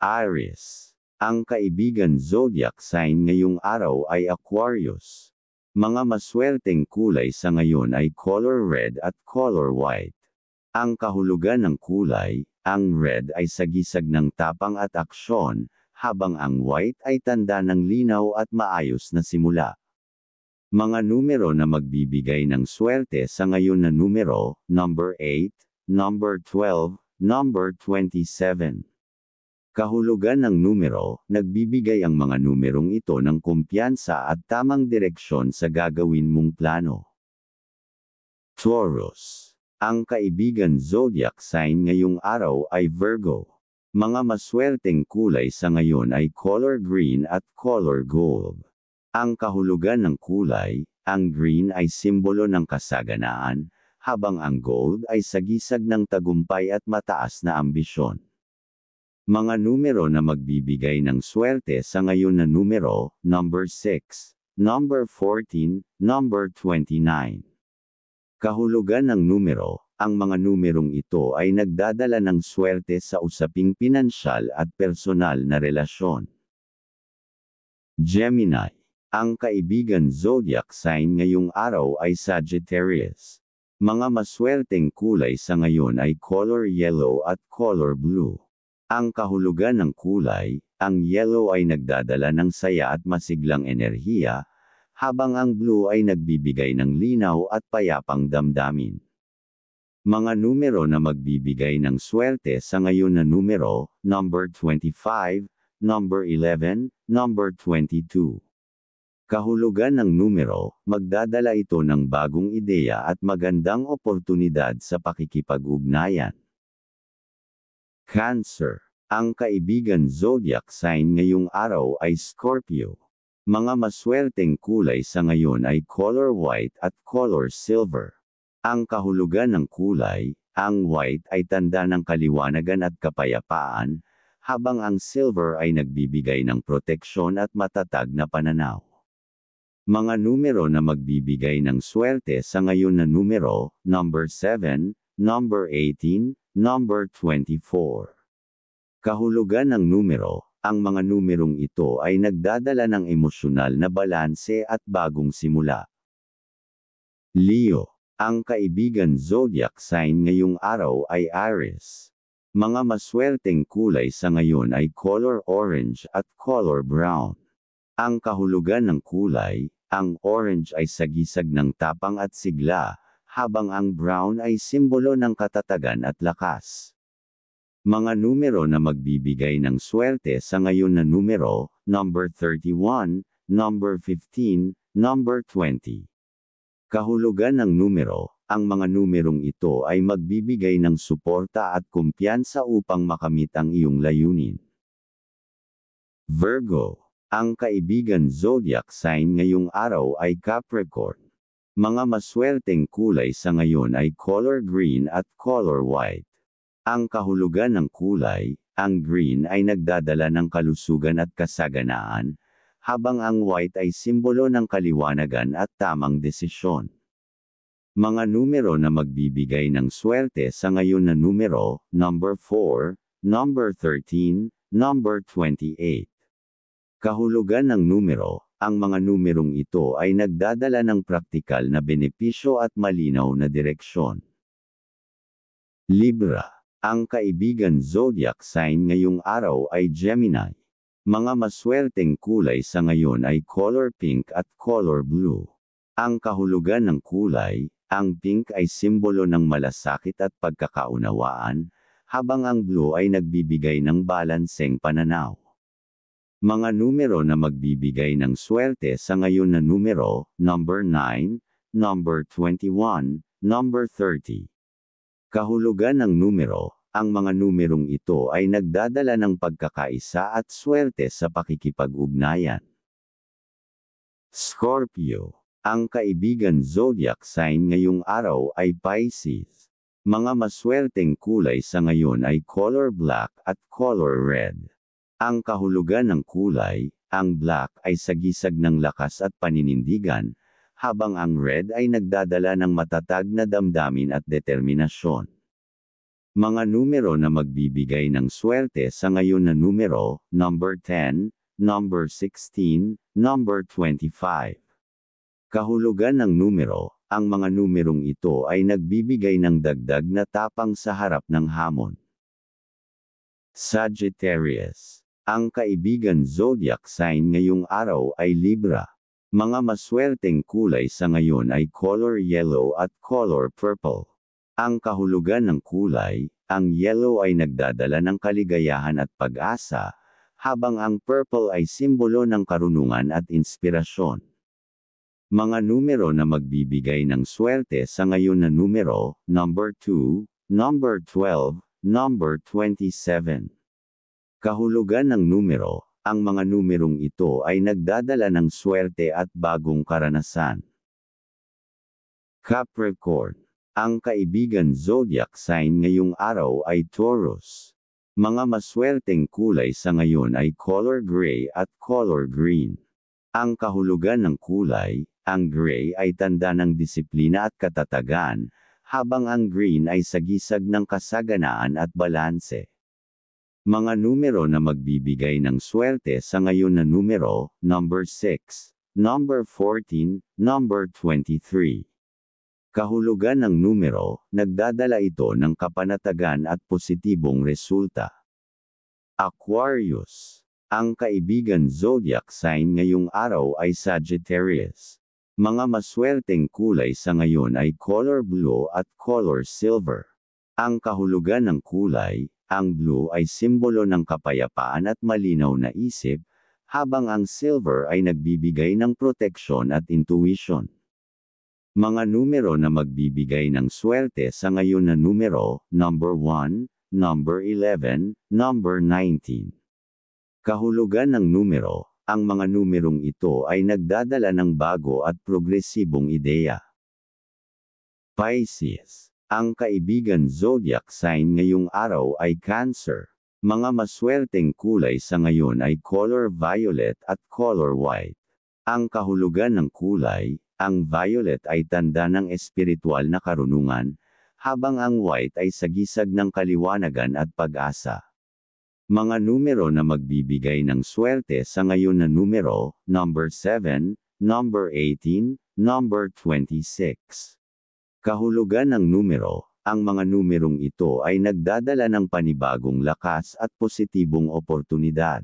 Aries. Ang kaibigan zodiac sign ngayong araw ay Aquarius. Mga maswerteng kulay sa ngayon ay color red at color white. Ang kahulugan ng kulay, ang red ay sagisag ng tapang at aksyon, habang ang white ay tanda ng linaw at maayos na simula. Mga numero na magbibigay ng swerte sa ngayon na numero, number 8, number 12, number 27. Kahulugan ng numero, nagbibigay ang mga numerong ito ng kumpiyansa at tamang direksyon sa gagawin mong plano. Taurus. Ang kaibigan zodiac sign ngayong araw ay Virgo. Mga maswerteng kulay sa ngayon ay color green at color gold. Ang kahulugan ng kulay, ang green ay simbolo ng kasaganaan, habang ang gold ay sagisag ng tagumpay at mataas na ambisyon. Mga numero na magbibigay ng swerte sa ngayon na numero, number 6, number 14, number 29. Kahulugan ng numero, ang mga numerong ito ay nagdadala ng swerte sa usaping pinansyal at personal na relasyon. Gemini. Ang kaibigan zodiac sign ngayong araw ay Sagittarius. Mga maswerteng kulay sa ngayon ay color yellow at color blue. Ang kahulugan ng kulay, ang yellow ay nagdadala ng saya at masiglang enerhiya, habang ang blue ay nagbibigay ng linaw at payapang damdamin. Mga numero na magbibigay ng swerte sa ngayon na numero, number 25, number 11, number 22. Kahulugan ng numero, magdadala ito ng bagong ideya at magandang oportunidad sa pakikipag-ugnayan. Cancer. Ang kaibigan zodiac sign ngayong araw ay Scorpio. Mga maswerteng kulay sa ngayon ay color white at color silver. Ang kahulugan ng kulay, ang white ay tanda ng kaliwanagan at kapayapaan, habang ang silver ay nagbibigay ng proteksyon at matatag na pananaw. Mga numero na magbibigay ng swerte sa ngayon na numero, number 7, number 18, number 24. Kahulugan ng numero, ang mga numerong ito ay nagdadala ng emosyonal na balanse at bagong simula. Leo. Ang kaibigan zodiac sign ngayong araw ay Aries. Mga maswerteng kulay sa ngayon ay color orange at color brown. Ang kahulugan ng kulay, ang orange ay sagisag ng tapang at sigla, habang ang brown ay simbolo ng katatagan at lakas. Mga numero na magbibigay ng swerte sa ngayon na numero, number 31, number 15, number 20. Kahulugan ng numero, ang mga numerong ito ay magbibigay ng suporta at kumpiyansa upang makamit ang iyong layunin. Virgo. Ang kaibigan zodiac sign ngayong araw ay Capricorn. Mga maswerteng kulay sa ngayon ay color green at color white. Ang kahulugan ng kulay, ang green ay nagdadala ng kalusugan at kasaganaan, habang ang white ay simbolo ng kaliwanagan at tamang desisyon. Mga numero na magbibigay ng swerte sa ngayon na numero, number 4, number 13, number 28. Kahulugan ng numero, ang mga numerong ito ay nagdadala ng praktikal na benepisyo at malinaw na direksyon. Libra. Ang kaibigan zodiac sign ngayong araw ay Gemini. Mga maswerteng kulay sa ngayon ay color pink at color blue. Ang kahulugan ng kulay, ang pink ay simbolo ng malasakit at pagkakaunawaan, habang ang blue ay nagbibigay ng balanseng pananaw. Mga numero na magbibigay ng swerte sa ngayon na numero, number 9, number 21, number 30. Kahulugan ng numero, ang mga numerong ito ay nagdadala ng pagkakaisa at swerte sa pakikipag-ugnayan. Scorpio. Ang kaibigan zodiac sign ngayong araw ay Pisces. Mga maswerteng kulay sa ngayon ay color black at color red. Ang kahulugan ng kulay, ang black ay sagisag ng lakas at paninindigan, habang ang red ay nagdadala ng matatag na damdamin at determinasyon. Mga numero na magbibigay ng swerte sa ngayon na numero, number 10, number 16, number 25. Kahulugan ng numero, ang mga numerong ito ay nagbibigay ng dagdag na tapang sa harap ng hamon. Sagittarius. Ang kaibigan zodiac sign ngayong araw ay Libra. Mga maswerteng kulay sa ngayon ay color yellow at color purple. Ang kahulugan ng kulay, ang yellow ay nagdadala ng kaligayahan at pag-asa, habang ang purple ay simbolo ng karunungan at inspirasyon. Mga numero na magbibigay ng swerte sa ngayon na numero, number 2, number 12, number 27. Kahulugan ng numero, ang mga numerong ito ay nagdadala ng swerte at bagong karanasan. Capricorn. Ang kaibigan zodiac sign ngayong araw ay Taurus. Mga maswerteng kulay sa ngayon ay color gray at color green. Ang kahulugan ng kulay, ang gray ay tanda ng disiplina at katatagan, habang ang green ay sagisag ng kasaganaan at balanse. Mga numero na magbibigay ng swerte sa ngayon na numero, number 6, number 14, number 23. Kahulugan ng numero, nagdadala ito ng kapanatagan at positibong resulta. Aquarius. Ang kaibigan zodiac sign ngayong araw ay Sagittarius. Mga maswerteng kulay sa ngayon ay color blue at color silver. Ang kahulugan ng kulay, ang blue ay simbolo ng kapayapaan at malinaw na isip, habang ang silver ay nagbibigay ng proteksyon at intuition. Mga numero na magbibigay ng swerte sa ngayon na numero, number 1, number 11, number 19. Kahulugan ng numero, ang mga numerong ito ay nagdadala ng bago at progresibong ideya. Pisces. Ang kaibigan zodiac sign ngayong araw ay Cancer. Mga maswerteng kulay sa ngayon ay color violet at color white. Ang kahulugan ng kulay, ang violet ay tanda ng espiritual na karunungan, habang ang white ay sagisag ng kaliwanagan at pag-asa. Mga numero na magbibigay ng swerte sa ngayon na numero, number 7, number 18, number 26. Kahulugan ng numero, ang mga numerong ito ay nagdadala ng panibagong lakas at positibong oportunidad.